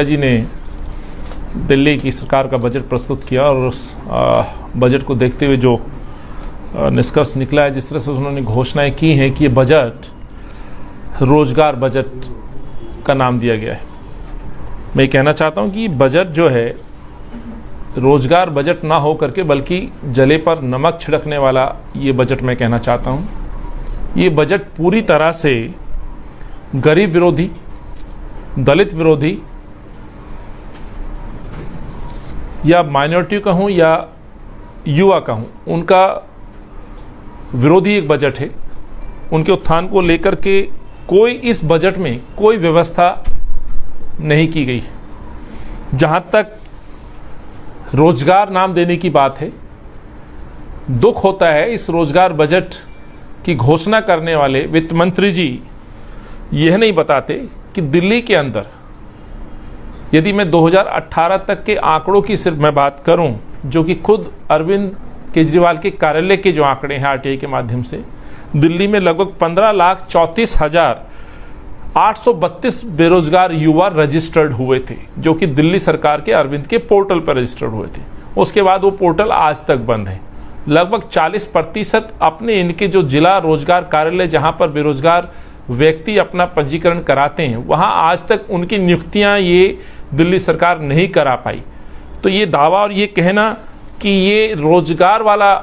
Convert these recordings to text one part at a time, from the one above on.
जी ने दिल्ली की सरकार का बजट प्रस्तुत किया और उस बजट को देखते हुए जो निष्कर्ष निकला है, जिस तरह से उन्होंने घोषणाएं की हैं कि ये बजट रोजगार बजट का नाम दिया गया है। मैं कहना चाहता हूं कि बजट जो है रोजगार बजट ना हो करके बल्कि जले पर नमक छिड़कने वाला ये बजट मैं कहना चाहता हूं। ये बजट पूरी तरह से गरीब विरोधी, दलित विरोधी या माइनॉरिटी का हूं या युवा का हूं, उनका विरोधी एक बजट है। उनके उत्थान को लेकर के कोई इस बजट में कोई व्यवस्था नहीं की गई। जहां तक रोजगार नाम देने की बात है, दुख होता है इस रोजगार बजट की घोषणा करने वाले वित्त मंत्री जी यह नहीं बताते कि दिल्ली के अंदर, यदि मैं 2018 तक के आंकड़ों की सिर्फ मैं बात करूं, जो कि खुद अरविंद केजरीवाल के कार्यालय के जो आंकड़े हैं आरटीआई के माध्यम से, दिल्ली में लगभग 15,34,832 बेरोजगार युवा रजिस्टर्ड हुए थे, जो कि दिल्ली सरकार के अरविंद के पोर्टल पर रजिस्टर्ड हुए थे। उसके बाद वो पोर्टल आज तक बंद है। लगभग 40% अपने इनके जो जिला रोजगार कार्यालय जहां पर बेरोजगार व्यक्ति अपना पंजीकरण कराते हैं, वहां आज तक उनकी नियुक्तियां ये दिल्ली सरकार नहीं करा पाई। तो ये दावा और ये कहना कि ये रोजगार वाला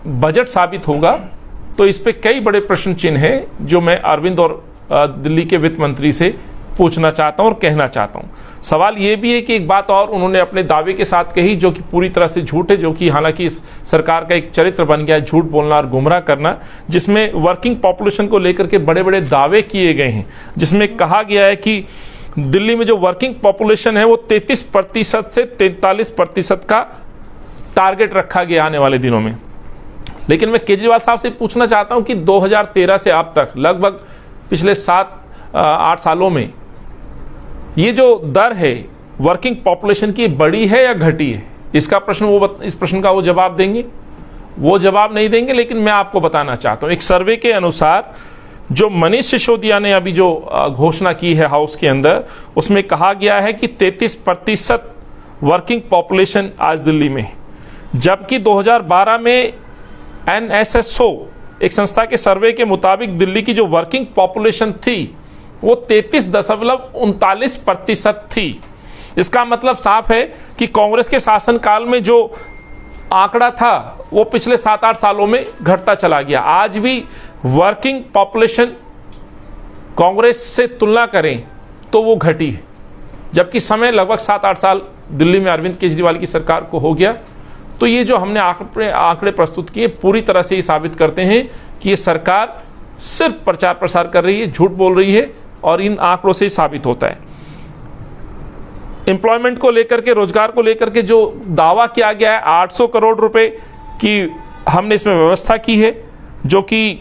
बजट साबित होगा, तो इस पे कई बड़े प्रश्न चिन्ह हैं जो मैं अरविंद और दिल्ली के वित्त मंत्री से पूछना चाहता हूं और कहना चाहता हूं। सवाल ये भी है कि एक बात और उन्होंने अपने दावे के साथ कही जो कि पूरी तरह से झूठ है, जो कि हालांकि इस सरकार का एक चरित्र बन गया है झूठ बोलना और गुमराह करना, जिसमें वर्किंग पॉपुलेशन को लेकर के बड़े बड़े दावे किए गए हैं। जिसमें कहा गया है कि दिल्ली में जो वर्किंग पॉपुलेशन है वो 33% से 43% का टारगेट रखा गया आने वाले दिनों में। लेकिन मैं केजरीवाल साहब से पूछना चाहता हूं कि 2013 से अब तक लगभग पिछले 7-8 सालों में ये जो दर है वर्किंग पॉपुलेशन की, बढ़ी है या घटी है? इसका प्रश्न इस प्रश्न का वो जवाब देंगे? वो जवाब नहीं देंगे। लेकिन मैं आपको बताना चाहता हूं, एक सर्वे के अनुसार जो मनीष सिसोदिया ने अभी जो घोषणा की है हाउस के अंदर, उसमें कहा गया है कि 33% वर्किंग पॉपुलेशन आज दिल्ली में है। जबकि 2012 में NSSO एक संस्था के सर्वे के मुताबिक दिल्ली की जो वर्किंग पॉपुलेशन थी वो 33.39% थी। इसका मतलब साफ है कि कांग्रेस के शासनकाल में जो आंकड़ा था वो पिछले 7-8 सालों में घटता चला गया। आज भी वर्किंग पॉपुलेशन कांग्रेस से तुलना करें तो वो घटी है, जबकि समय लगभग 7-8 साल दिल्ली में अरविंद केजरीवाल की सरकार को हो गया। तो ये जो हमने आंकड़े प्रस्तुत किए पूरी तरह से ये साबित करते हैं कि ये सरकार सिर्फ प्रचार प्रसार कर रही है, झूठ बोल रही है, और इन आंकड़ों से ही साबित होता है। एम्प्लॉयमेंट को लेकर के, रोजगार को लेकर के जो दावा किया गया है 800 करोड़ रुपए की हमने इसमें व्यवस्था की है जो कि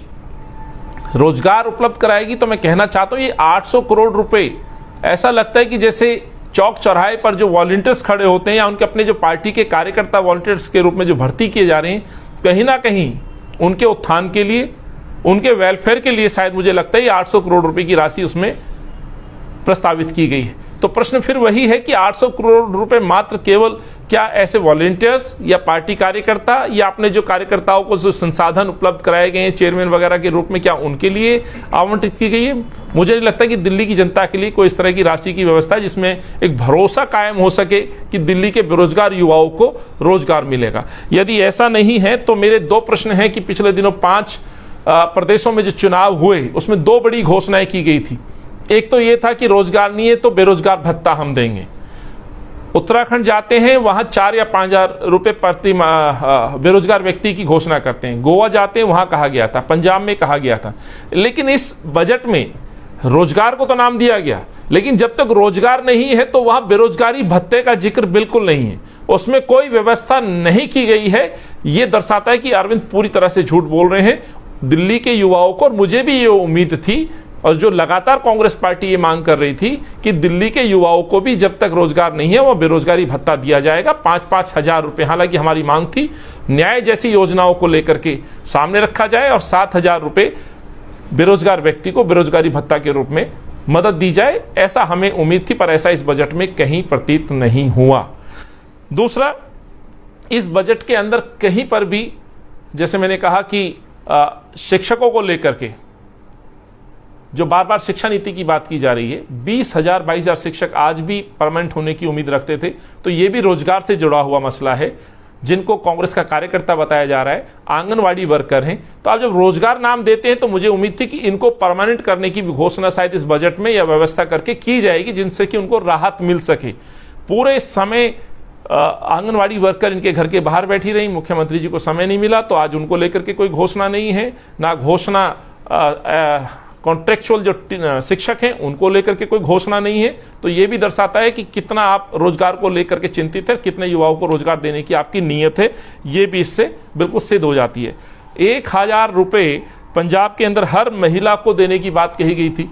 रोजगार उपलब्ध कराएगी। तो मैं कहना चाहता हूं ये 800 करोड़ रुपए ऐसा लगता है कि जैसे चौक चौराहे पर जो वॉलंटियर्स खड़े होते हैं या उनके अपने जो पार्टी के कार्यकर्ता वॉलंटियर्स के रूप में जो भर्ती किए जा रहे हैं, कहीं ना कहीं उनके उत्थान के लिए, उनके वेलफेयर के लिए शायद मुझे लगता है ये 800 करोड़ रुपए की राशि उसमें प्रस्तावित की गई है। तो प्रश्न फिर वही है कि 800 करोड़ रुपए मात्र केवल क्या ऐसे वॉलंटियर्स या पार्टी कार्यकर्ता या अपने जो कार्यकर्ताओं को जो संसाधन उपलब्ध कराए गए हैं चेयरमैन वगैरह के रूप में, क्या उनके लिए आवंटित की गई है? मुझे नहीं लगता कि दिल्ली की जनता के लिए कोई इस तरह की राशि की व्यवस्था है जिसमें एक भरोसा कायम हो सके कि दिल्ली के बेरोजगार युवाओं को रोजगार मिलेगा। यदि ऐसा नहीं है तो मेरे दो प्रश्न हैं कि पिछले दिनों 5 प्रदेशों में जो चुनाव हुए उसमें 2 बड़ी घोषणाएं की गई थी। एक तो यह था कि रोजगार नहीं है तो बेरोजगार भत्ता हम देंगे। उत्तराखंड जाते हैं, वहां 4 या 5 हजार रुपए प्रति बेरोजगार व्यक्ति की घोषणा करते हैं। गोवा जाते हैं, वहां कहा गया था, पंजाब में कहा गया था। लेकिन इस बजट में रोजगार को तो नाम दिया गया, लेकिन जब तक रोजगार नहीं है तो वहां बेरोजगारी भत्ते का जिक्र बिल्कुल नहीं है, उसमें कोई व्यवस्था नहीं की गई है। यह दर्शाता है कि अरविंद पूरी तरह से झूठ बोल रहे हैं दिल्ली के युवाओं को। और मुझे भी ये उम्मीद थी और जो लगातार कांग्रेस पार्टी ये मांग कर रही थी कि दिल्ली के युवाओं को भी जब तक रोजगार नहीं है वह बेरोजगारी भत्ता दिया जाएगा 5-5 हजार रुपए। हालांकि हमारी मांग थी न्याय जैसी योजनाओं को लेकर के सामने रखा जाए और 7 हजार रुपए बेरोजगार व्यक्ति को बेरोजगारी भत्ता के रूप में मदद दी जाए, ऐसा हमें उम्मीद थी, पर ऐसा इस बजट में कहीं प्रतीत नहीं हुआ। दूसरा, इस बजट के अंदर कहीं पर भी, जैसे मैंने कहा कि शिक्षकों को लेकर के जो बार बार शिक्षा नीति की बात की जा रही है, 22,000 शिक्षक आज भी परमानेंट होने की उम्मीद रखते थे, तो ये भी रोजगार से जुड़ा हुआ मसला है, जिनको कांग्रेस का कार्यकर्ता बताया जा रहा है, आंगनवाड़ी वर्कर हैं। तो आप जब रोजगार नाम देते हैं तो मुझे उम्मीद थी कि इनको परमानेंट करने की भी घोषणा शायद इस बजट में या व्यवस्था करके की जाएगी, जिनसे कि उनको राहत मिल सके। पूरे समय आंगनवाड़ी वर्कर इनके घर के बाहर बैठी रही, मुख्यमंत्री जी को समय नहीं मिला, तो आज उनको लेकर के कोई घोषणा नहीं है, ना घोषणा कॉन्ट्रेक्चुअल जो शिक्षक हैं उनको लेकर के कोई घोषणा नहीं है। तो ये भी दर्शाता है कि कितना आप रोजगार को लेकर के चिंतित है, कितने युवाओं को रोजगार देने की आपकी नीयत है, ये भी इससे बिल्कुल सिद्ध हो जाती है। 1,000 रुपये पंजाब के अंदर हर महिला को देने की बात कही गई थी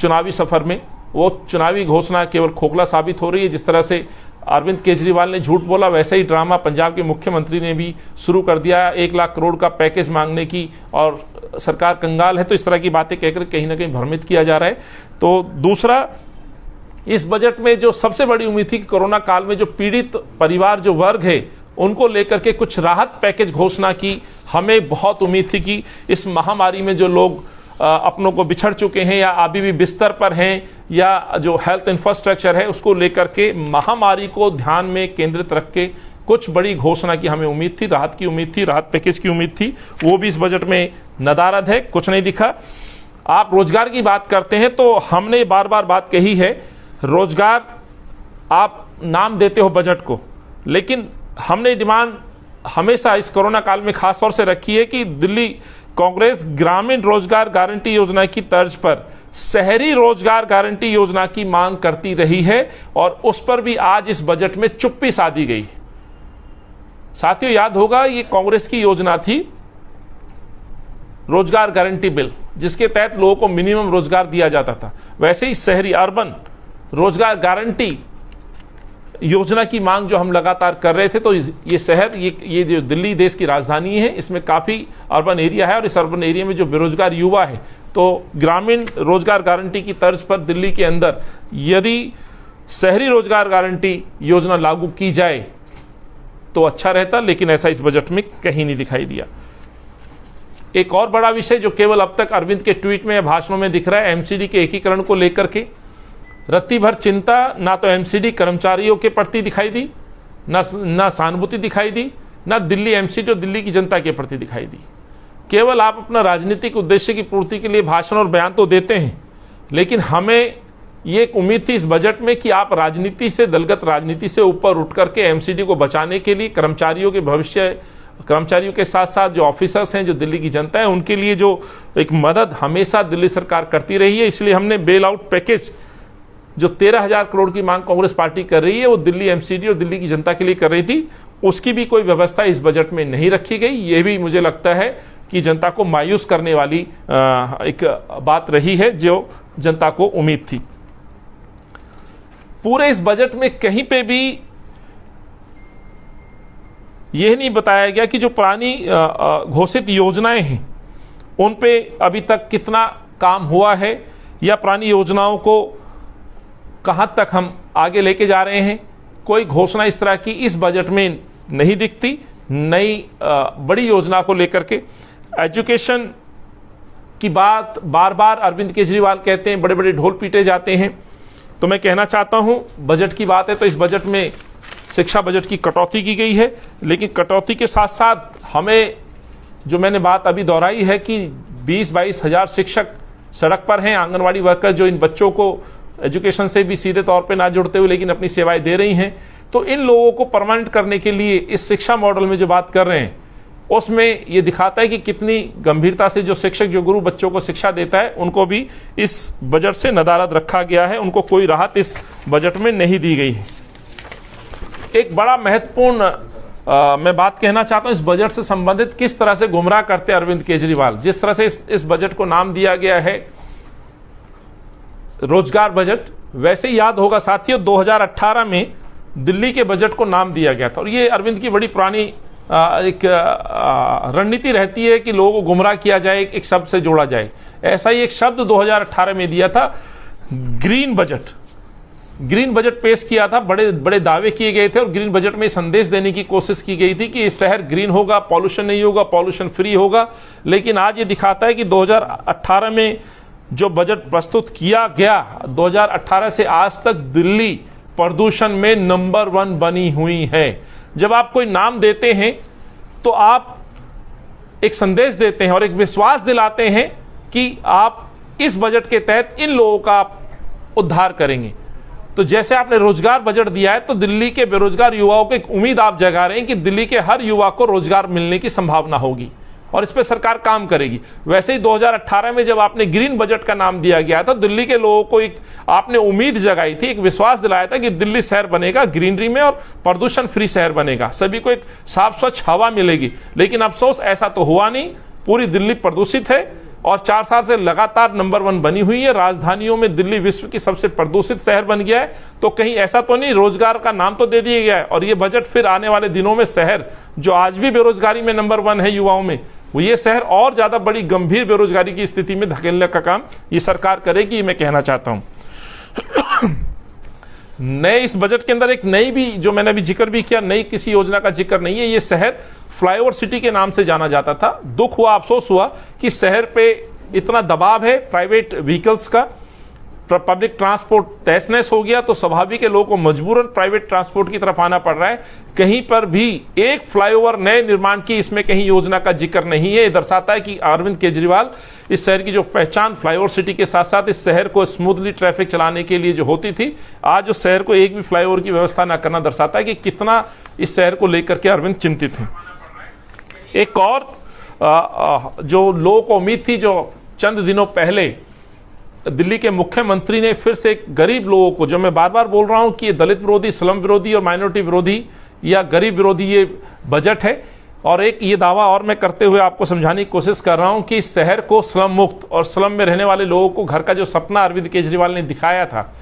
चुनावी सफर में, वो चुनावी घोषणा केवल खोखला साबित हो रही है। जिस तरह से अरविंद केजरीवाल ने झूठ बोला, वैसा ही ड्रामा पंजाब के मुख्यमंत्री ने भी शुरू कर दिया, 1 लाख करोड़ का पैकेज मांगने की, और सरकार कंगाल है, तो इस तरह की बातें कहकर कहीं ना कहीं भ्रमित किया जा रहा है। तो दूसरा, इस बजट में जो सबसे बड़ी उम्मीद थी कि कोरोना काल में जो पीड़ित परिवार जो वर्ग है उनको लेकर के कुछ राहत पैकेज घोषणा की। हमें बहुत उम्मीद थी कि इस महामारी में जो लोग अपनों को बिछड़ चुके हैं या अभी भी बिस्तर पर हैं, या जो हेल्थ इंफ्रास्ट्रक्चर है उसको लेकर के महामारी को ध्यान में केंद्रित रख के कुछ बड़ी घोषणा की हमें उम्मीद थी, राहत की उम्मीद थी, राहत पैकेज की उम्मीद थी, वो भी इस बजट में नदारद है, कुछ नहीं दिखा। आप रोजगार की बात करते हैं तो हमने बार बार बात कही है, रोजगार आप नाम देते हो बजट को, लेकिन हमने डिमांड हमेशा इस कोरोना काल में खास तौर से रखी है कि दिल्ली कांग्रेस ग्रामीण रोजगार गारंटी योजना की तर्ज पर शहरी रोजगार गारंटी योजना की मांग करती रही है, और उस पर भी आज इस बजट में चुप्पी साधी गई। साथियों, याद होगा ये कांग्रेस की योजना थी, रोजगार गारंटी बिल, जिसके तहत लोगों को मिनिमम रोजगार दिया जाता था। वैसे ही शहरी अर्बन रोजगार गारंटी योजना की मांग जो हम लगातार कर रहे थे, तो ये शहर, ये जो दिल्ली देश की राजधानी है, इसमें काफ़ी अर्बन एरिया है, और इस अर्बन एरिया में जो बेरोजगार युवा है, तो ग्रामीण रोजगार गारंटी की तर्ज पर दिल्ली के अंदर यदि शहरी रोजगार गारंटी योजना लागू की जाए तो अच्छा रहता, लेकिन ऐसा इस बजट में कहीं नहीं दिखाई दिया। एक और बड़ा विषय जो केवल अब तक अरविंद के ट्वीट में या भाषणों में दिख रहा है, एमसीडी के एकीकरण को लेकर के रत्ती भर चिंता ना तो एमसीडी कर्मचारियों के प्रति दिखाई दी, ना सहानुभूति दिखाई दी, ना दिल्ली एमसीडी और दिल्ली की जनता के प्रति दिखाई दी। केवल आप अपना राजनीतिक उद्देश्य की पूर्ति के लिए भाषण और बयान तो देते हैं, लेकिन हमें ये एक उम्मीद थी इस बजट में कि आप राजनीति से, दलगत राजनीति से ऊपर उठ करके एमसीडी को बचाने के लिए, कर्मचारियों के भविष्य, कर्मचारियों के साथ साथ जो ऑफिसर्स हैं, जो दिल्ली की जनता है, उनके लिए जो एक मदद हमेशा दिल्ली सरकार करती रही है। इसलिए हमने बेल आउट पैकेज जो 13,000 करोड़ की मांग कांग्रेस पार्टी कर रही है, वो दिल्ली एमसीडी और दिल्ली की जनता के लिए कर रही थी, उसकी भी कोई व्यवस्था इस बजट में नहीं रखी गई। ये भी मुझे लगता है कि जनता को मायूस करने वाली एक बात रही है, जो जनता को उम्मीद थी। पूरे इस बजट में कहीं पे भी यह नहीं बताया गया कि जो पुरानी घोषित योजनाएं हैं उन पे अभी तक कितना काम हुआ है, या पुरानी योजनाओं को कहां तक हम आगे लेके जा रहे हैं। कोई घोषणा इस तरह की इस बजट में नहीं दिखती। नई बड़ी योजना को लेकर के एजुकेशन की बात बार बार अरविंद केजरीवाल कहते हैं, बड़े बड़े ढोल पीटे जाते हैं। तो मैं कहना चाहता हूं, बजट की बात है तो इस बजट में शिक्षा बजट की कटौती की गई है, लेकिन कटौती के साथ साथ हमें, जो मैंने बात अभी दोहराई है कि 20-22 हजार शिक्षक सड़क पर हैं, आंगनवाड़ी वर्कर जो इन बच्चों को एजुकेशन से भी सीधे तौर पे ना जुड़ते हुए लेकिन अपनी सेवाएं दे रही हैं, तो इन लोगों को परमानेंट करने के लिए इस शिक्षा मॉडल में जो बात कर रहे हैं उसमें ये दिखाता है कि कितनी गंभीरता से जो शिक्षक, जो गुरु बच्चों को शिक्षा देता है, उनको भी इस बजट से नदारद रखा गया है, उनको कोई राहत इस बजट में नहीं दी गई है। एक बड़ा महत्वपूर्ण मैं बात कहना चाहता हूं, इस बजट से संबंधित किस तरह से गुमराह करते अरविंद केजरीवाल। जिस तरह से इस बजट को नाम दिया गया है रोजगार बजट, वैसे ही याद होगा साथियों 2018 में दिल्ली के बजट को नाम दिया गया था, और ये अरविंद की बड़ी पुरानी एक रणनीति रहती है कि लोगों को गुमराह किया जाए, एक शब्द से जोड़ा जाए। ऐसा ही एक शब्द 2018 में दिया था, ग्रीन बजट। ग्रीन बजट पेश किया था, बड़े बड़े दावे किए गए थे और ग्रीन बजट में संदेश देने की कोशिश की गई थी कि ये शहर ग्रीन होगा, पॉल्यूशन नहीं होगा, पॉल्यूशन फ्री होगा। लेकिन आज ये दिखाता है कि 2018 में जो बजट प्रस्तुत किया गया, 2018 से आज तक दिल्ली प्रदूषण में नंबर 1 बनी हुई है। जब आप कोई नाम देते हैं तो आप एक संदेश देते हैं और एक विश्वास दिलाते हैं कि आप इस बजट के तहत इन लोगों का उद्धार करेंगे। तो जैसे आपने रोजगार बजट दिया है, तो दिल्ली के बेरोजगार युवाओं को एक उम्मीद आप जगा रहे हैं कि दिल्ली के हर युवा को रोजगार मिलने की संभावना होगी और इस पे सरकार काम करेगी। वैसे ही 2018 में जब आपने ग्रीन बजट का नाम दिया गया था, दिल्ली के लोगों को एक आपने उम्मीद जगाई थी, एक विश्वास दिलाया था कि दिल्ली शहर बनेगा ग्रीनरी में और प्रदूषण फ्री शहर बनेगा, सभी को एक साफ स्वच्छ हवा मिलेगी। लेकिन अफसोस ऐसा तो हुआ नहीं, पूरी दिल्ली प्रदूषित है और 4 साल से लगातार नंबर 1 बनी हुई है। राजधानियों में दिल्ली विश्व की सबसे प्रदूषित शहर बन गया है। तो कहीं ऐसा तो नहीं, रोजगार का नाम तो दे दिया गया है और ये बजट फिर आने वाले दिनों में शहर जो आज भी बेरोजगारी में नंबर 1 है युवाओं में, वो ये शहर और ज्यादा बड़ी गंभीर बेरोजगारी की स्थिति में धकेलने का काम ये सरकार करेगी, ये मैं कहना चाहता हूं। नए इस बजट के अंदर एक नई भी, जो मैंने अभी जिक्र भी किया, नई किसी योजना का जिक्र नहीं है। ये शहर फ्लाईओवर सिटी के नाम से जाना जाता था। दुख हुआ, अफसोस हुआ कि शहर पे इतना दबाव है प्राइवेट व्हीकल्स का, पब्लिक ट्रांसपोर्ट तहस नहस हो गया, तो स्वाभाविक है लोगों को मजबूरन प्राइवेट ट्रांसपोर्ट की तरफ आना पड़ रहा है। कहीं पर भी एक फ्लाईओवर नए निर्माण की इसमें कहीं योजना का जिक्र नहीं है। ये दर्शाता है कि अरविंद केजरीवाल इस शहर की जो पहचान फ्लाईओवर सिटी के साथ साथ इस शहर को स्मूथली ट्रैफिक चलाने के लिए जो होती थी, आज उस शहर को एक भी फ्लाईओवर की व्यवस्था न करना दर्शाता है कि कितना इस शहर को लेकर के अरविंद चिंतित हैं। एक और जो लोगों को उम्मीद थी, जो चंद दिनों पहले दिल्ली के मुख्यमंत्री ने फिर से गरीब लोगों को, जो मैं बार बार बोल रहा हूं कि ये दलित विरोधी, स्लम विरोधी और माइनॉरिटी विरोधी या गरीब विरोधी ये बजट है, और एक ये दावा और मैं करते हुए आपको समझाने की कोशिश कर रहा हूं कि इस शहर को स्लम मुक्त और स्लम में रहने वाले लोगों को घर का जो सपना अरविंद केजरीवाल ने दिखाया था,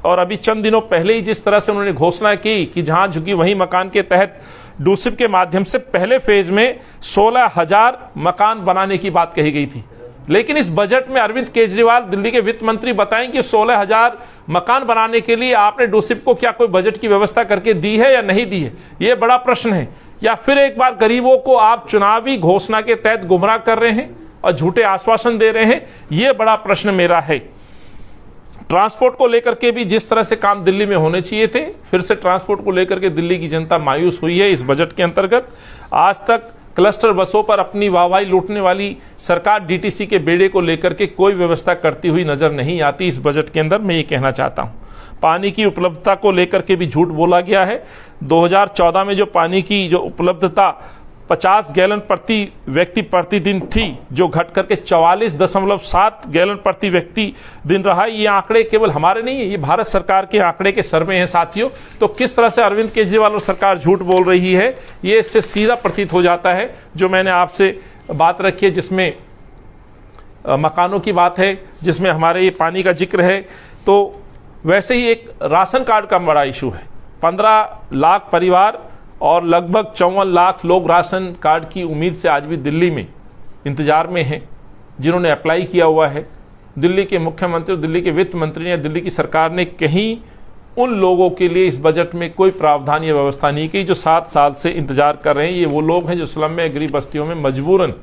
और अभी चंद दिनों पहले ही जिस तरह से उन्होंने घोषणा की कि जहां झुकी वहीं मकान के तहत डूसिप के माध्यम से पहले फेज में 16,000 मकान बनाने की बात कही गई थी। लेकिन इस बजट में अरविंद केजरीवाल, दिल्ली के वित्त मंत्री, बताएं कि 16,000 मकान बनाने के लिए आपने डूसिप को क्या कोई बजट की व्यवस्था करके दी है या नहीं दी है? यह बड़ा प्रश्न है। या फिर एक बार गरीबों को आप चुनावी घोषणा के तहत गुमराह कर रहे हैं और झूठे आश्वासन दे रहे हैं? यह बड़ा प्रश्न मेरा है। ट्रांसपोर्ट को लेकर के भी जिस तरह से काम दिल्ली में होने चाहिए थे, फिर से ट्रांसपोर्ट को लेकर के दिल्ली की जनता मायूस हुई है इस बजट के अंतर्गत। आज तक क्लस्टर बसों पर अपनी वाहवाही लूटने वाली सरकार डीटीसी के बेड़े को लेकर के कोई व्यवस्था करती हुई नजर नहीं आती इस बजट के अंदर। मैं ये कहना चाहता हूं, पानी की उपलब्धता को लेकर के भी झूठ बोला गया है। 2014 में जो पानी की जो उपलब्धता 50 गैलन प्रति व्यक्ति प्रतिदिन थी, जो घट करके 44.7 गैलन प्रति व्यक्ति दिन रहा। ये आंकड़े केवल हमारे नहीं है, ये भारत सरकार के आंकड़े के सर्वे हैं साथियों। तो किस तरह से अरविंद केजरीवाल और सरकार झूठ बोल रही है, ये इससे सीधा प्रतीत हो जाता है। जो मैंने आपसे बात रखी है, जिसमें मकानों की बात है, जिसमें हमारे ये पानी का जिक्र है, तो वैसे ही एक राशन कार्ड का बड़ा इशू है। 15 लाख परिवार और लगभग 54 लाख लोग राशन कार्ड की उम्मीद से आज भी दिल्ली में इंतजार में हैं, जिन्होंने अप्लाई किया हुआ है। दिल्ली के मुख्यमंत्री, दिल्ली के वित्त मंत्री ने, दिल्ली की सरकार ने कहीं उन लोगों के लिए इस बजट में कोई प्रावधान या व्यवस्था नहीं की जो 7 साल से इंतजार कर रहे हैं। ये वो लोग हैं जो स्लम में, गरीब बस्तियों में मजबूरन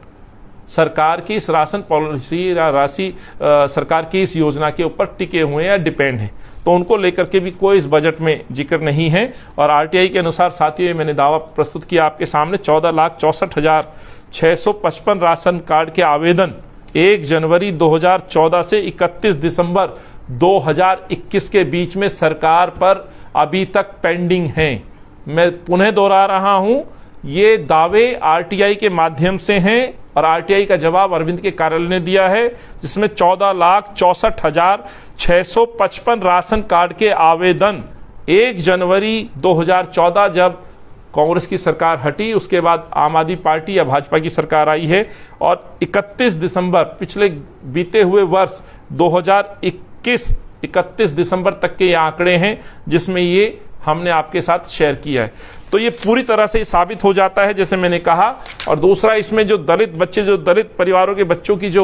सरकार की इस राशन पॉलिसी राशि, सरकार की इस योजना के ऊपर टिके हुए हैं या डिपेंड हैं। तो उनको लेकर के भी कोई इस बजट में जिक्र नहीं है। और आरटीआई के अनुसार साथियों, मैंने दावा प्रस्तुत किया आपके सामने, 14,64,655 राशन कार्ड के आवेदन 1 जनवरी 2014 से 31 दिसंबर 2021 के बीच में सरकार पर अभी तक पेंडिंग हैं। मैं पुनः दोहरा रहा हूं, ये दावे आरटीआई के माध्यम से हैं और आरटीआई का जवाब अरविंद के कार्यालय ने दिया है, जिसमें 14,64,655 राशन कार्ड के आवेदन 1 जनवरी 2014 जब कांग्रेस की सरकार हटी, उसके बाद आम आदमी पार्टी या भाजपा की सरकार आई है, और 31 दिसंबर पिछले बीते हुए वर्ष 2021 31 दिसंबर तक के ये आंकड़े हैं, जिसमें ये हमने आपके साथ शेयर किया है। तो तो ये पूरी तरह से साबित हो जाता है, जैसे मैंने कहा। और दूसरा, इसमें जो दलित बच्चे, जो दलित परिवारों के बच्चों की जो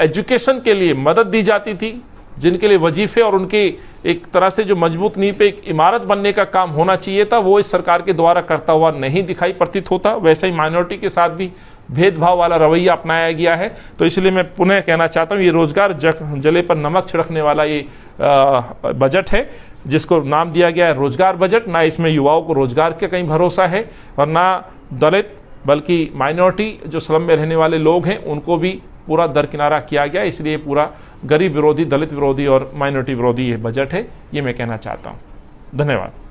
एजुकेशन के लिए मदद दी जाती थी, जिनके लिए वजीफे और उनके एक तरह से जो मजबूत नींव पे एक इमारत बनने का काम होना चाहिए था, वो इस सरकार के द्वारा करता हुआ नहीं दिखाई प्रतीत होता। वैसे ही माइनॉरिटी के साथ भी भेदभाव वाला रवैया अपनाया गया है। तो इसलिए मैं पुनः कहना चाहता हूँ, ये रोजगार जले पर नमक छिड़कने वाला ये बजट है, जिसको नाम दिया गया है रोजगार बजट। ना इसमें युवाओं को रोजगार का कहीं भरोसा है, और ना दलित, बल्कि माइनॉरिटी जो स्लम में रहने वाले लोग हैं उनको भी पूरा दरकिनारा किया गया। इसलिए पूरा गरीब विरोधी, दलित विरोधी और माइनॉरिटी विरोधी ये बजट है, ये मैं कहना चाहता हूँ। धन्यवाद।